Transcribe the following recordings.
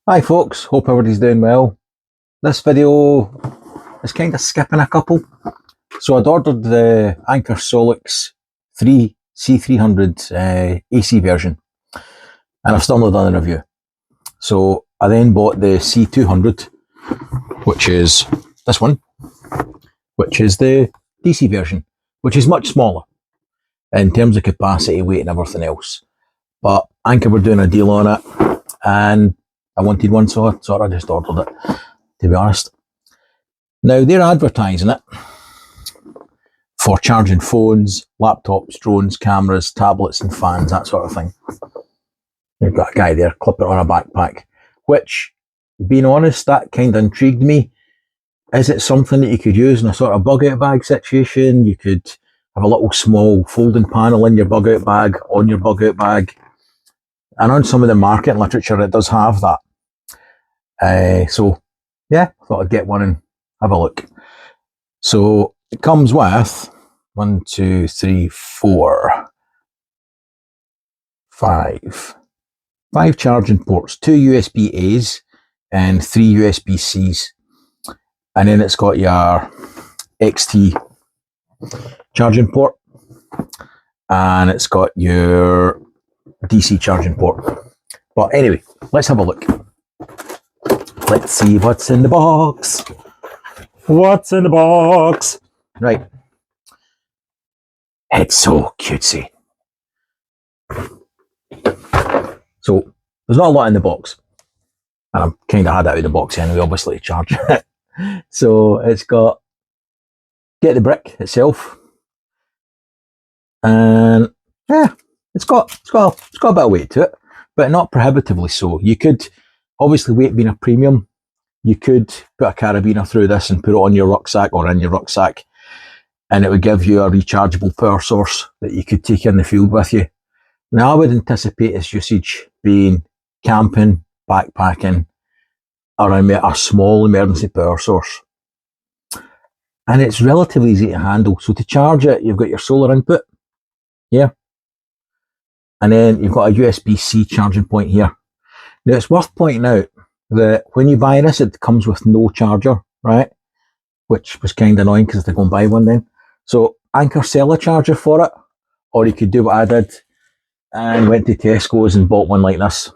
Hi folks, hope everybody's doing well. This video is kind of skipping a couple. So I'd ordered the Anker SOLIX C200 AC version and I've still not done a review. So I then bought the C200, which is this one, which is the DC version, which is much smaller in terms of capacity, weight and everything else. But Anker were doing a deal on it and I wanted one, so I just ordered it, to be honest. Now, they're advertising it for charging phones, laptops, drones, cameras, tablets and fans, that sort of thing. You've got a guy there, clip it on a backpack, which, being honest, that kind of intrigued me. Is it something that you could use in a sort of bug-out bag situation? You could have a little small folding panel in your bug-out bag, on your bug-out bag. And on some of the marketing literature, it does have that. So, yeah, I thought I'd get one and have a look. So, it comes with 5 charging ports, 2 USB-As and 3 USB-Cs. And then it's got your XT charging port and it's got your DC charging port. But anyway, let's have a look. Let's see what's in the box. What's in the box? Right. It's so cutesy. So, there's not a lot in the box. And I've kind of had it out of the box anyway, obviously, to charge it. So, it's got, get the brick itself. And, yeah, it's got a bit of weight to it, but not prohibitively so. You could, obviously weight being a premium, you could put a carabiner through this and put it on your rucksack or in your rucksack, and it would give you a rechargeable power source that you could take in the field with you. Now, I would anticipate its usage being camping, backpacking, around a small emergency power source. And it's relatively easy to handle. So to charge it, you've got your solar input, yeah, and then you've got a USB-C charging point here. Now, it's worth pointing out that when you buy this, it comes with no charger, right? Which was kind of annoying because they're going to buy one then. So Anker sell a charger for it, or you could do what I did and went to Tesco's and bought one like this,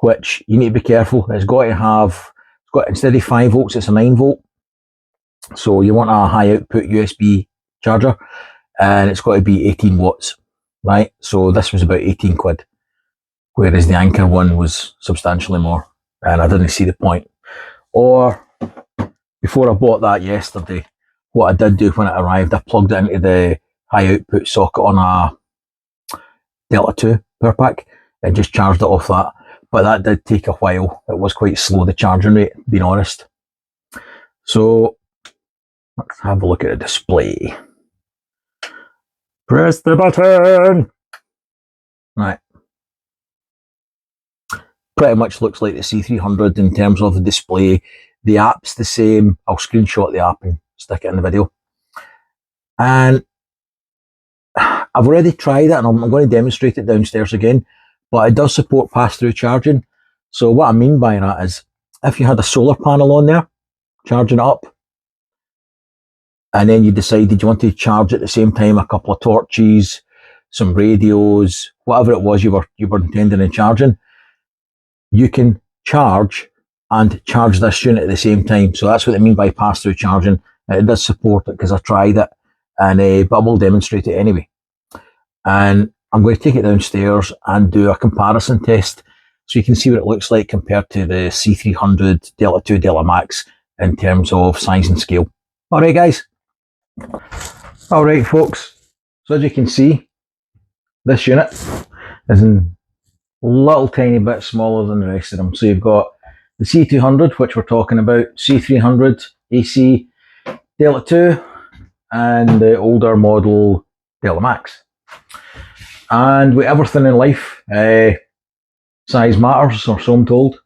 which you need to be careful. It's got, instead of 5 volts, it's a 9 volt. So you want a high output USB charger, and it's got to be 18 watts, right? So this was about 18 quid. Whereas the Anker one was substantially more, and I didn't see the point. Or, before I bought that yesterday, what I did do when it arrived, I plugged it into the high output socket on a Delta 2 power pack and just charged it off that. But that did take a while. It was quite slow, the charging rate, being honest. So, let's have a look at the display. Press the button! Right. Pretty much looks like the C300 in terms of the display. The app's the same. I'll screenshot the app and stick it in the video. And I've already tried it and I'm going to demonstrate it downstairs again, but it does support pass-through charging. So what I mean by that is, if you had a solar panel on there, charging it up, and then you decided you want to charge at the same time a couple of torches, some radios, whatever it was you were intending on charging, you can charge and charge this unit at the same time. So that's what I mean by pass-through charging. It does support it because I tried it, and but I will demonstrate it anyway. And I'm going to take it downstairs and do a comparison test so you can see what it looks like compared to the C300 Delta 2 Delta Max in terms of size and scale. Alright guys. Alright folks. So as you can see, this unit is a little tiny bit smaller than the rest of them. So you've got the C200, which we're talking about, C300 AC Delta 2, and the older model Delta Max. And with everything in life, size matters, or so I'm told.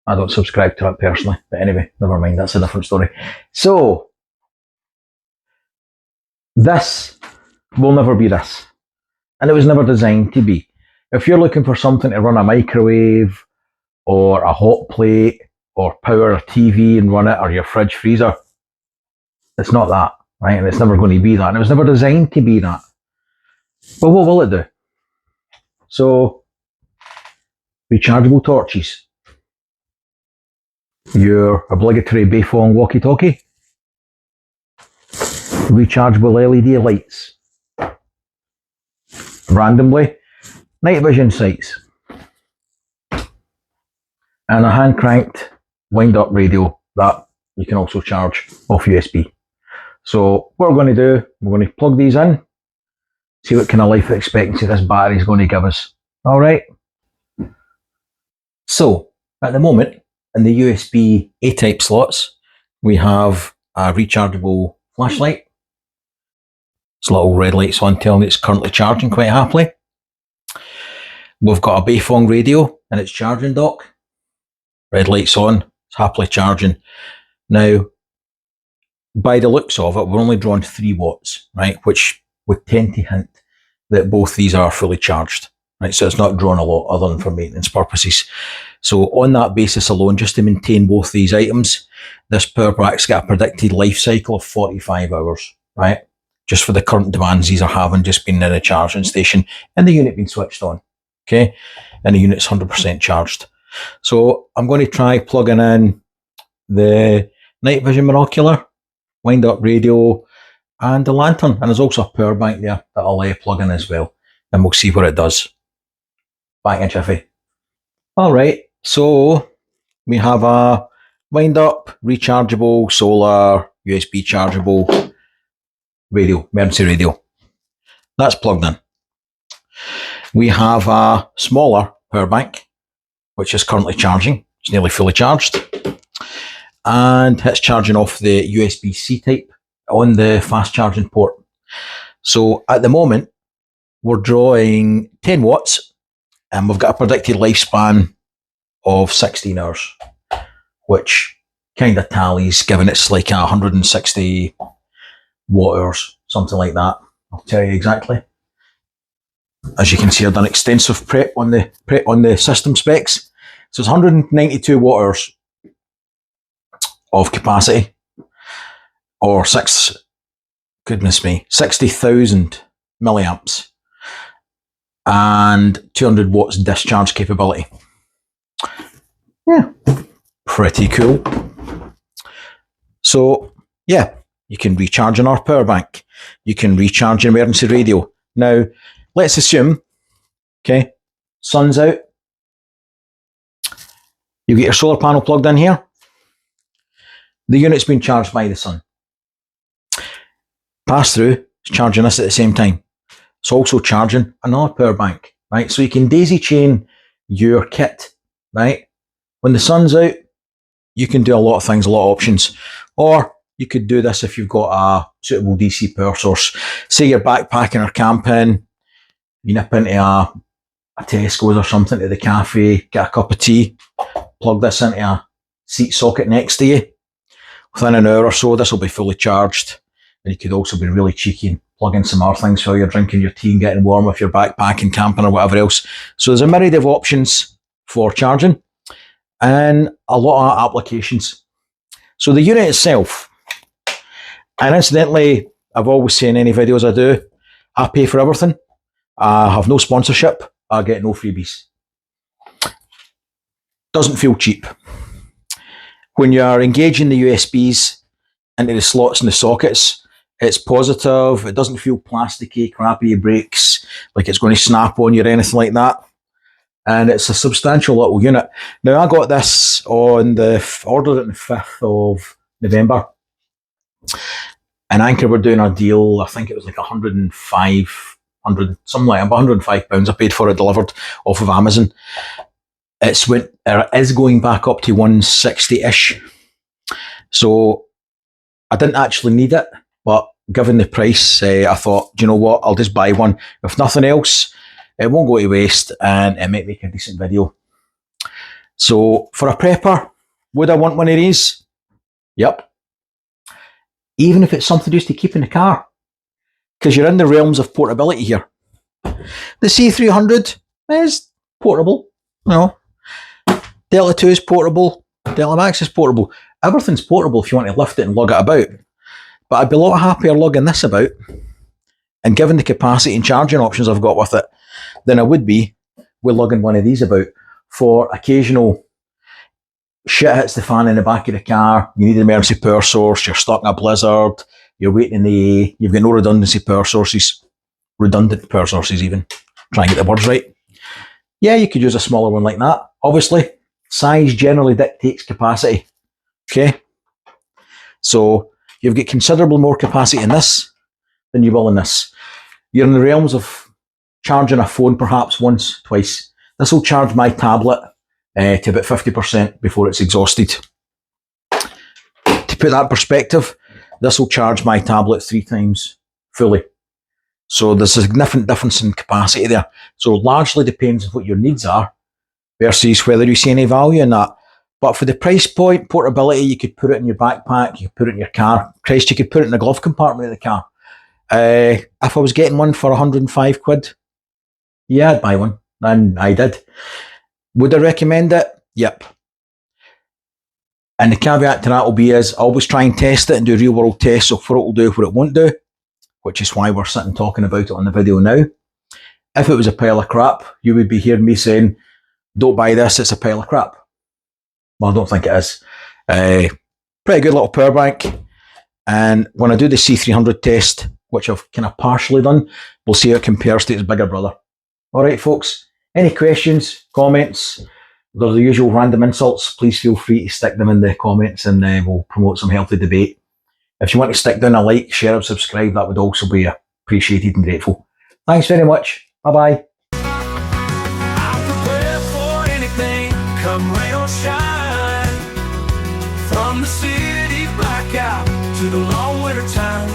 I don't subscribe to it personally, but anyway, never mind, that's a different story. So, this will never be this. And it was never designed to be. If you're looking for something to run a microwave, or a hot plate, or power a TV and run it, or your fridge freezer. It's not that, right? And it's never going to be that. And it was never designed to be that. But what will it do? So, rechargeable torches, your obligatory Bayfong walkie-talkie, rechargeable LED lights, randomly night vision sights, and a hand cranked wind up radio that you can also charge off USB. So what we're going to do, we're going to plug these in, see what kind of life expectancy this battery is going to give us. All right. So at the moment, in the USB A-type slots, we have a rechargeable flashlight. It's little red lights on telling it's currently charging quite happily. We've got a Bayfong radio and its charging dock. Red lights on, it's happily charging. Now, by the looks of it, we're only drawing 3 watts, right? Which would tend to hint that both these are fully charged, right? So it's not drawing a lot other than for maintenance purposes. So on that basis alone, just to maintain both these items, this power bank's got a predicted life cycle of 45 hours, right? Just for the current demands these are having, just being in a charging station and the unit being switched on, okay? And the unit's 100% charged. So I'm going to try plugging in the night vision binocular, wind up radio, and the lantern. And there's also a power bank there that I'll plug in as well. And we'll see what it does. Back in jiffy. All right, so we have a wind up, rechargeable, solar, USB chargeable radio, emergency radio. That's plugged in. We have a smaller power bank, which is currently charging. It's nearly fully charged. And it's charging off the USB-C type on the fast charging port. So at the moment, we're drawing 10 watts and we've got a predicted lifespan of 16 hours, which kind of tallies, given it's like 160 watt hours, something like that. I'll tell you exactly. As you can see, I've done extensive prep on the system specs. So it's 192 watt hours of capacity, or 60,000 milliamps, and 200 watts discharge capability. Yeah, pretty cool. So yeah, you can recharge an our power bank. You can recharge an emergency radio. Now, let's assume, okay, sun's out. You get your solar panel plugged in here. The unit's been charged by the sun. Pass through is charging this at the same time. It's also charging another power bank, right? So you can daisy chain your kit, right? When the sun's out, you can do a lot of things, a lot of options. Or you could do this if you've got a suitable DC power source. Say you're backpacking or camping, you nip into a Tesco's or something to the cafe, get a cup of tea, plug this into a seat socket next to you. Within an hour or so, this will be fully charged. And you could also be really cheeky and plug in some other things while you're drinking your tea and getting warm if you're backpacking, camping or whatever else. So there's a myriad of options for charging and a lot of applications. So the unit itself, and incidentally, I've always said in any videos I do, I pay for everything. I have no sponsorship. I get no freebies. Doesn't feel cheap. When you're engaging the USBs into the slots and the sockets, it's positive. It doesn't feel plasticky, crappy, it breaks, like it's going to snap on you or anything like that. And it's a substantial little unit. Now, I got this ordered it on the 5th of November. And Anker were doing a deal, I think it was like £105, something like £105 I paid for it delivered off of Amazon. It is going back up to 160-ish. So I didn't actually need it, but given the price, I thought, do you know what, I'll just buy one. If nothing else, it won't go to waste and it might make a decent video. So for a prepper, would I want one of these? Yep. Even if it's something just to keep in the car, because you're in the realms of portability here. The C200 is portable, you know. Delta 2 is portable. Delta Max is portable. Everything's portable if you want to lift it and lug it about. But I'd be a lot happier lugging this about and given the capacity and charging options I've got with it than I would be with lugging one of these about for occasional shit hits the fan in the back of the car, you need an emergency power source, you're stuck in a blizzard, you're waiting in the A, you've got no redundant power sources even, try and get the words right. Yeah, you could use a smaller one like that. Obviously, size generally dictates capacity. Okay? So, you've got considerably more capacity in this than you will in this. You're in the realms of charging a phone perhaps once, twice. This will charge my tablet to about 50% before it's exhausted. To put that in perspective, this will charge my tablet 3 times fully. So there's a significant difference in capacity there. So largely depends on what your needs are versus whether you see any value in that. But for the price point, portability, you could put it in your backpack, you could put it in your car. Christ, you could put it in the glove compartment of the car. If I was getting one for 105 quid, yeah, I'd buy one. And I did. Would I recommend it? Yep. And the caveat to that will be is I always try and test it and do real world tests of what it will do, what it won't do, which is why we're sitting talking about it on the video now. If it was a pile of crap, you would be hearing me saying, don't buy this, it's a pile of crap. Well, I don't think it is. Pretty good little power bank. And when I do the C200 test, which I've kind of partially done, we'll see how it compares to its bigger brother. All right, folks. Any questions, comments? There's the usual random insults. Please feel free to stick them in the comments and we'll promote some healthy debate. If you want to stick down a like, share and subscribe, that would also be appreciated and grateful. Thanks very much. Bye-bye. I'm prepared for anything, come rain or shine. From the city blackout to the long winter time.